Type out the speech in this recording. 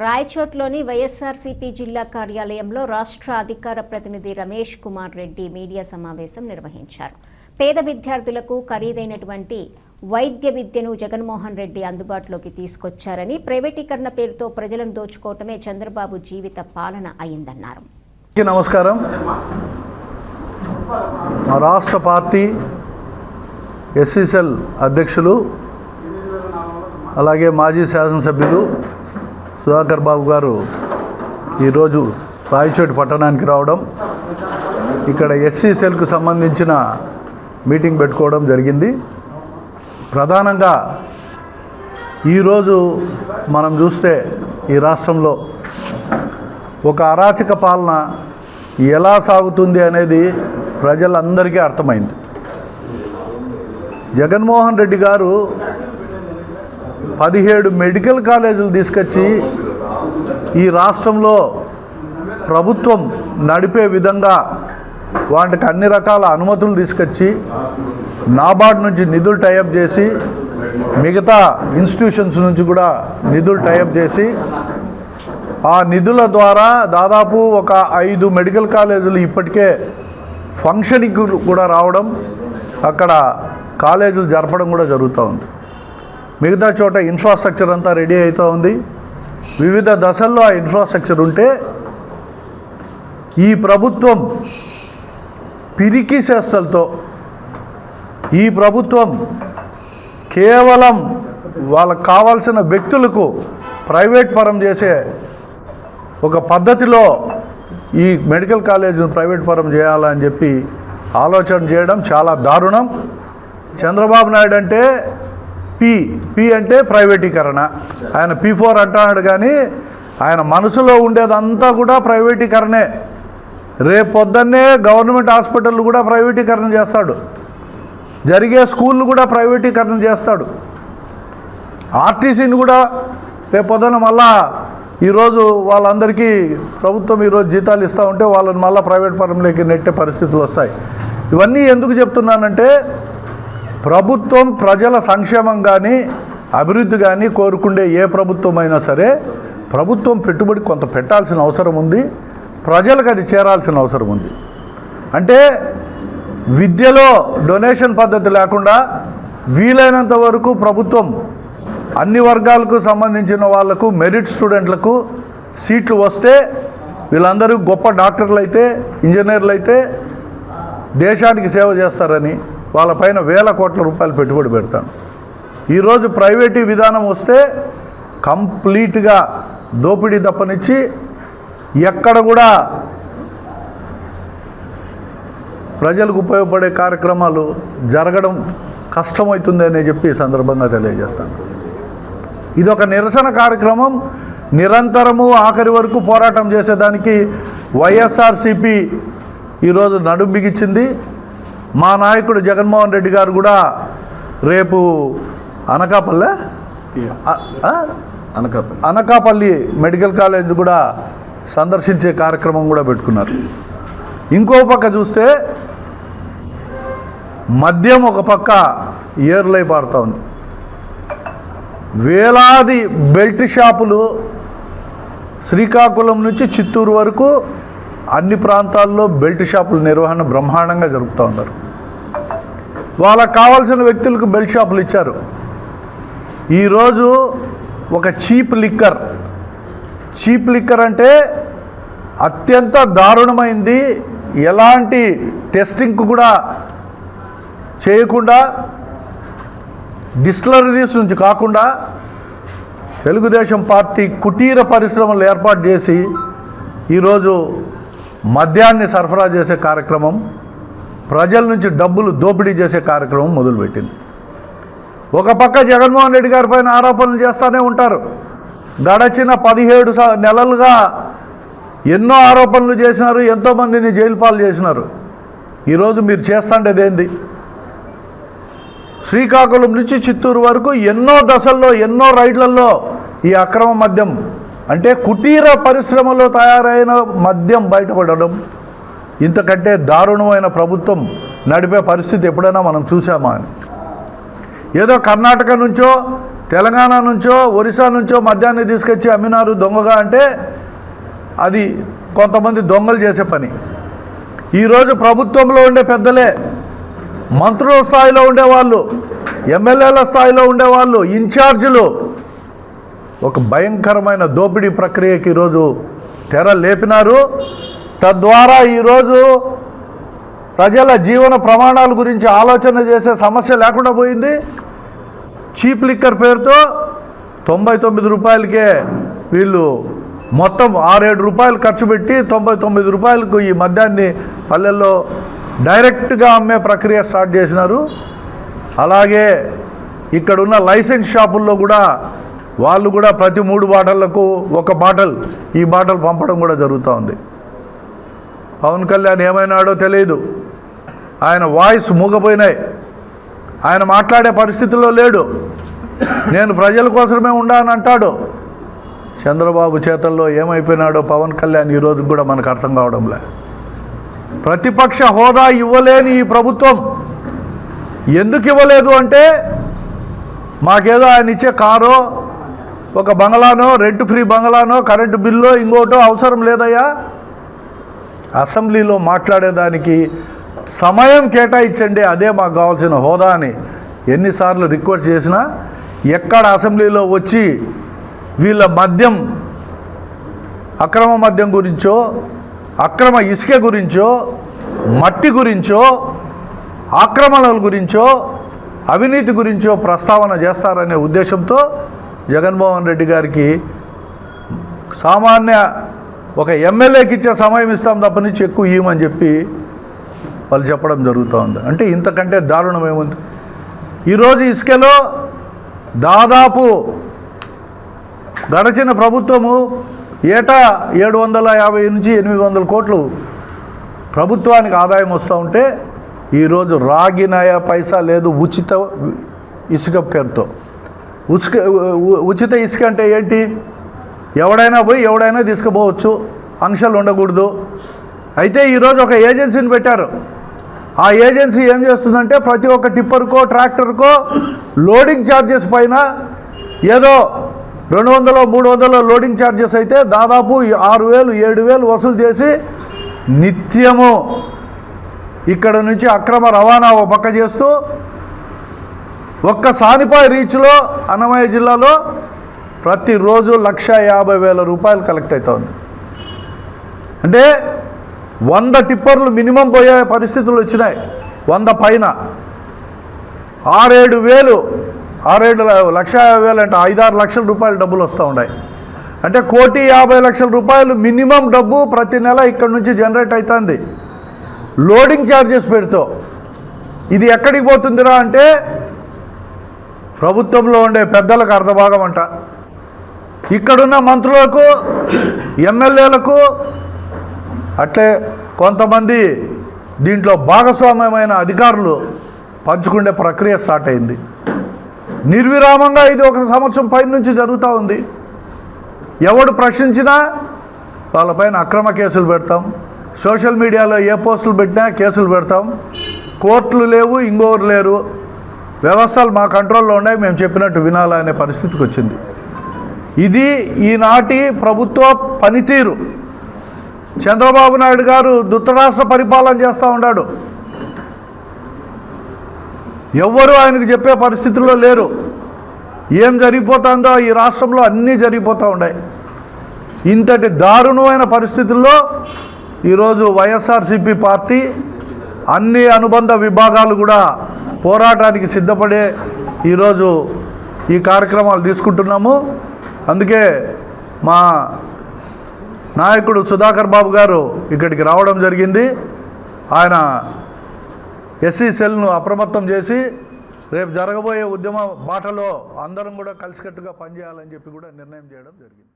రాయచోట్లోని వైఎస్ఆర్సీపీ జిల్లా కార్యాలయంలో రాష్ట్ర అధికార ప్రతినిధి రమేష్ కుమార్ రెడ్డి మీడియా సమావేశం నిర్వహించారు. పేద విద్యార్థులకు ఖరీదైనటువంటి వైద్య విద్యను జగన్మోహన్ రెడ్డి అందుబాటులోకి తీసుకొచ్చారని, ప్రైవేటీకరణ పేరుతో ప్రజలను దోచుకోవటమే చంద్రబాబు జీవిత పాలన అయిందన్నారు. నమస్కారం. రాష్ట్ర పార్టీ ఎస్సీసెల్ అధ్యక్షులు అలాగే మాజీ శాసనసభ్యులు సుధాకర్ బాబు గారు ఈరోజు రాయచోటి పట్టణానికి రావడం, ఇక్కడ ఎస్సీసెల్కు సంబంధించిన మీటింగ్ పెట్టుకోవడం జరిగింది. ప్రధానంగా ఈరోజు మనం చూస్తే ఈ రాష్ట్రంలో ఒక అరాచక పాలన ఎలా సాగుతుంది అనేది ప్రజలందరికీ అర్థమైంది. జగన్మోహన్ రెడ్డి గారు 17 మెడికల్ కాలేజీలు తీసుకొచ్చి ఈ రాష్ట్రంలో ప్రభుత్వం నడిపే విధంగా వాటికి అన్ని రకాల అనుమతులు తీసుకొచ్చి నాబార్డ్ నుంచి నిధులు టైఅప్ చేసి మిగతా ఇన్స్టిట్యూషన్స్ నుంచి కూడా నిధులు టైఅప్ చేసి ఆ నిధుల ద్వారా దాదాపు ఒక 5 మెడికల్ కాలేజీలు ఇప్పటికే ఫంక్షనింగ్ కూడా రావడం, అక్కడ కాలేజీలు జరపడం కూడా జరుగుతూ ఉంది. మిగతా చోట ఇన్ఫ్రాస్ట్రక్చర్ అంతా రెడీ అవుతూ ఉంది. వివిధ దశల్లో ఆ ఇన్ఫ్రాస్ట్రక్చర్ ఉంటే ఈ ప్రభుత్వం పిరికి చేష్టలతో, ఈ ప్రభుత్వం కేవలం వాళ్ళకు కావాల్సిన వ్యక్తులకు ప్రైవేట్ పరం చేసే ఒక పద్ధతిలో ఈ మెడికల్ కాలేజీని ప్రైవేట్ పరం చేయాలని చెప్పి ఆలోచన చేయడం చాలా దారుణం. చంద్రబాబు నాయుడు అంటే పి అంటే ప్రైవేటీకరణ, ఆయన P4 అంటున్నాడు, కానీ ఆయన మనసులో ఉండేదంతా కూడా ప్రైవేటీకరణే. రేపు పొద్దున్నే గవర్నమెంట్ హాస్పిటళ్ళు కూడా ప్రైవేటీకరణ చేస్తాడు, జరిగే స్కూళ్ళు కూడా ప్రైవేటీకరణ చేస్తాడు, ఆర్టీసీని కూడా రేపు పొద్దున్న మళ్ళా ఈరోజు వాళ్ళందరికీ ప్రభుత్వం ఈరోజు జీతాలు ఇస్తూ ఉంటే వాళ్ళని మళ్ళీ ప్రైవేట్ పరంలోకి నెట్టే పరిస్థితులు వస్తాయి. ఇవన్నీ ఎందుకు చెప్తున్నానంటే, ప్రభుత్వం ప్రజల సంక్షేమం కానీ అభివృద్ధి కానీ కోరుకుండే ఏ ప్రభుత్వం అయినా సరే ప్రభుత్వం పెట్టుబడి కొంత పెట్టాల్సిన అవసరం ఉంది, ప్రజలకు అది చేరాల్సిన అవసరం ఉంది. అంటే విద్యలో డొనేషన్ పద్ధతి లేకుండా వీలైనంత వరకు ప్రభుత్వం అన్ని వర్గాలకు సంబంధించిన వాళ్లకు, మెరిట్ స్టూడెంట్లకు సీట్లు వస్తే వీళ్ళందరూ గొప్ప డాక్టర్లు అయితే, ఇంజనీర్లు అయితే దేశానికి సేవ చేస్తారని వాళ్ళపైన వేల కోట్ల రూపాయలు పెట్టుబడి పెడతాను. ఈరోజు ప్రైవేటీ విధానం వస్తే కంప్లీట్గా దోపిడీ తప్పనిచ్చి ఎక్కడ కూడా ప్రజలకు ఉపయోగపడే కార్యక్రమాలు జరగడం కష్టమవుతుంది అని చెప్పి ఈ సందర్భంగా తెలియజేస్తాను. ఇదొక నిరసన కార్యక్రమం. నిరంతరము ఆఖరి వరకు పోరాటం చేసేదానికి వైఎస్ఆర్సీపీ ఈరోజు నడుం బిగించింది. మా నాయకుడు జగన్మోహన్ రెడ్డి గారు కూడా రేపు అనకాపల్లి మెడికల్ కాలేజ్ కూడా సందర్శించే కార్యక్రమం కూడా పెట్టుకున్నారు. ఇంకో పక్క చూస్తే మద్యం ఒక పక్క ఏర్లై పారుతూ ఉంది. వేలాది బెల్ట్ షాపులు శ్రీకాకుళం నుంచి చిత్తూరు వరకు అన్ని ప్రాంతాల్లో బెల్ట్ షాపుల నిర్వహణ బ్రహ్మాండంగా జరుపుతూ ఉన్నారు. వాళ్ళకు కావాల్సిన వ్యక్తులకు బెల్ట్ షాపులు ఇచ్చారు. ఈరోజు ఒక చీప్ లిక్కర్ అంటే అత్యంత దారుణమైంది. ఎలాంటి టెస్టింగ్ కూడా చేయకుండా, డిస్టిలరీస్ నుంచి కాకుండా తెలుగుదేశం పార్టీ కుటీర పరిశ్రమలు ఏర్పాటు చేసి ఈరోజు మద్యాన్ని సరఫరా చేసే కార్యక్రమం, ప్రజల నుంచి డబ్బులు దోపిడీ చేసే కార్యక్రమం మొదలుపెట్టింది. ఒక పక్క జగన్మోహన్ రెడ్డి గారి పైన ఆరోపణలు చేస్తూనే ఉంటారు. గడచిన 17 నెలలుగా ఎన్నో ఆరోపణలు చేసినారు, ఎంతోమందిని జైలు పాలు చేసినారు. ఈరోజు మీరు చేస్తుండేది ఏంది? శ్రీకాకుళం నుంచి చిత్తూరు వరకు ఎన్నో దశల్లో, ఎన్నో రైడ్లలో ఈ అక్రమ మద్యం అంటే కుటీర పరిశ్రమలో తయారైన మద్యం బయటపడడం, ఇంతకంటే దారుణమైన ప్రభుత్వం నడిపే పరిస్థితి ఎప్పుడైనా మనం చూసామా అని. ఏదో కర్ణాటక నుంచో తెలంగాణ నుంచో ఒరిస్సా నుంచో మద్యాన్ని తీసుకొచ్చి అమ్మినారు దొంగగా అంటే అది కొంతమంది దొంగలు చేసే పని. ఈరోజు ప్రభుత్వంలో ఉండే పెద్దలే, మంత్రుల స్థాయిలో ఉండేవాళ్ళు, ఎమ్మెల్యేల స్థాయిలో ఉండేవాళ్ళు, ఇన్ఛార్జీలు ఒక భయంకరమైన దోపిడీ ప్రక్రియకి ఈరోజు తెర లేపినారు. తద్వారా ఈరోజు ప్రజల జీవన ప్రమాణాల గురించి ఆలోచన చేసే సమస్య లేకుండా పోయింది. చీప్ లిక్కర్ పేరుతో 99 రూపాయలకే వీళ్ళు మొత్తం 6-7 రూపాయలు ఖర్చు పెట్టి 99 రూపాయలకు ఈ మద్యాన్ని పల్లెల్లో డైరెక్ట్గా అమ్మే ప్రక్రియ స్టార్ట్ చేసినారు. అలాగే ఇక్కడున్న లైసెన్స్ షాపుల్లో కూడా వాళ్ళు కూడా ప్రతి 3 బాటళ్లకు ఒక బాటల్ ఈ బాటల్ పంపడం కూడా జరుగుతూ ఉంది. పవన్ కళ్యాణ్ ఏమైనాడో తెలియదు, ఆయన వాయిస్ మూగపోయినాయి, ఆయన మాట్లాడే పరిస్థితుల్లో లేడు. నేను ప్రజల కోసమే ఉండాలని అంటాడు. చంద్రబాబు చేతల్లో ఏమైపోయినాడో పవన్ కళ్యాణ్ ఈరోజు కూడా మనకు అర్థం కావడంలే. ప్రతిపక్ష హోదా ఇవ్వలేని ఈ ప్రభుత్వం ఎందుకు ఇవ్వలేదు అంటే, మాకేదో ఆయన ఇచ్చే కారో ఒక బంగళానో రెంట్ ఫ్రీ బంగళానో కరెంటు బిల్లో ఇంకోటో అవసరం లేదయ్యా. అసెంబ్లీలో మాట్లాడేదానికి సమయం కేటాయించండి, అదే మాకు కావాల్సిన హోదా అని ఎన్నిసార్లు రిక్వెస్ట్ చేసినా ఎక్కడ అసెంబ్లీలో వచ్చి వీళ్ళ మద్యం, అక్రమ మద్యం గురించో, అక్రమ ఇసుక గురించో, మట్టి గురించో, ఆక్రమణల గురించో, అవినీతి గురించో ప్రస్తావన చేస్తారనే ఉద్దేశంతో జగన్మోహన్ రెడ్డి గారికి సామాన్య ఒక ఎమ్మెల్యేకి ఇచ్చే సమయం ఇస్తాం తప్ప నుంచి ఎక్కువ ఇవ్వమని చెప్పి వాళ్ళు చెప్పడం జరుగుతూ ఉంది. అంటే ఇంతకంటే దారుణం ఏముంది? ఈరోజు ఇసుకలో దాదాపు గడచిన ప్రభుత్వము ఏటా 750 నుంచి 800 కోట్లు ప్రభుత్వానికి ఆదాయం వస్తూ ఉంటే ఈరోజు రాగినాయ పైసా లేదు ఉచిత ఇసుక పేరుతో. ఉచిత ఇసుక అంటే ఏంటి? ఎవడైనా పోయి ఎవడైనా తీసుకుపోవచ్చు, ఆంక్షలు ఉండకూడదు. అయితే ఈరోజు ఒక ఏజెన్సీని పెట్టారు. ఆ ఏజెన్సీ ఏం చేస్తుందంటే ప్రతి ఒక్క టిప్పర్కో ట్రాక్టర్కో లోడింగ్ ఛార్జెస్ పైన ఏదో 200-300 లోడింగ్ ఛార్జెస్ అయితే దాదాపు 6,000-7,000 వసూలు చేసి నిత్యము ఇక్కడ నుంచి అక్రమ రవాణా ఒక పక్క చేస్తూ ఒక్క సానిపాయ్ రీచ్లో అన్నమయ్య జిల్లాలో ప్రతిరోజు 1,50,000 రూపాయలు కలెక్ట్ అవుతుంది. అంటే 100 టిప్పర్లు మినిమం పోయే పరిస్థితులు వచ్చినాయి. 100 పైన 6-7 వేలు, 1,50,000 అంటే 5-6 లక్షల రూపాయలు డబ్బులు వస్తూ ఉన్నాయి. అంటే 1,50,00,000 రూపాయలు మినిమం డబ్బు ప్రతి నెల ఇక్కడ నుంచి జనరేట్ అవుతుంది లోడింగ్ ఛార్జెస్ పెడుతూ. ఇది ఎక్కడికి పోతుందిరా అంటే ప్రభుత్వంలో ఉండే పెద్దలకు అర్ధభాగం అంట. ఇక్కడున్న మంత్రులకు, ఎమ్మెల్యేలకు, అట్లే కొంతమంది దీంట్లో భాగస్వామ్యమైన అధికారులు పంచుకునే ప్రక్రియ స్టార్ట్ అయింది. నిర్విరామంగా ఇది 1 సంవత్సరం పై నుంచి జరుగుతూ ఉంది. ఎవడు ప్రశ్నించినా వాళ్ళపైన అక్రమ కేసులు పెడతాం, సోషల్ మీడియాలో ఏ పోస్టులు పెట్టినా కేసులు పెడతాం. కోర్టులు లేవు, ఇంకోరు లేరు, వ్యవస్థలు మా కంట్రోల్లో ఉన్నాయి, మేము చెప్పినట్టు వినాలనే పరిస్థితికి వచ్చింది. ఇది ఈనాటి ప్రభుత్వ పనితీరు. చంద్రబాబు నాయుడు గారు ధృతరాష్ట్ర పరిపాలన చేస్తూ ఉన్నాడు. ఎవ్వరూ ఆయనకు చెప్పే పరిస్థితుల్లో లేరు. ఏం జరిగిపోతుందో ఈ రాష్ట్రంలో అన్నీ జరిగిపోతూ ఉన్నాయి. ఇంతటి దారుణమైన పరిస్థితుల్లో ఈరోజు వైఎస్ఆర్సీపీ పార్టీ అన్ని అనుబంధ విభాగాలు కూడా పోరాటానికి సిద్ధపడే ఈరోజు ఈ కార్యక్రమాలు తీసుకుంటున్నాము. అందుకే మా నాయకుడు సుధాకర్ బాబు గారు ఇక్కడికి రావడం జరిగింది. ఆయన ఎస్సీ సెల్ను అప్రమత్తం చేసి రేపు జరగబోయే ఉద్యమ బాటలో అందరం కూడా కలిసికట్టుగా పనిచేయాలని చెప్పి కూడా నిర్ణయం చేయడం జరిగింది.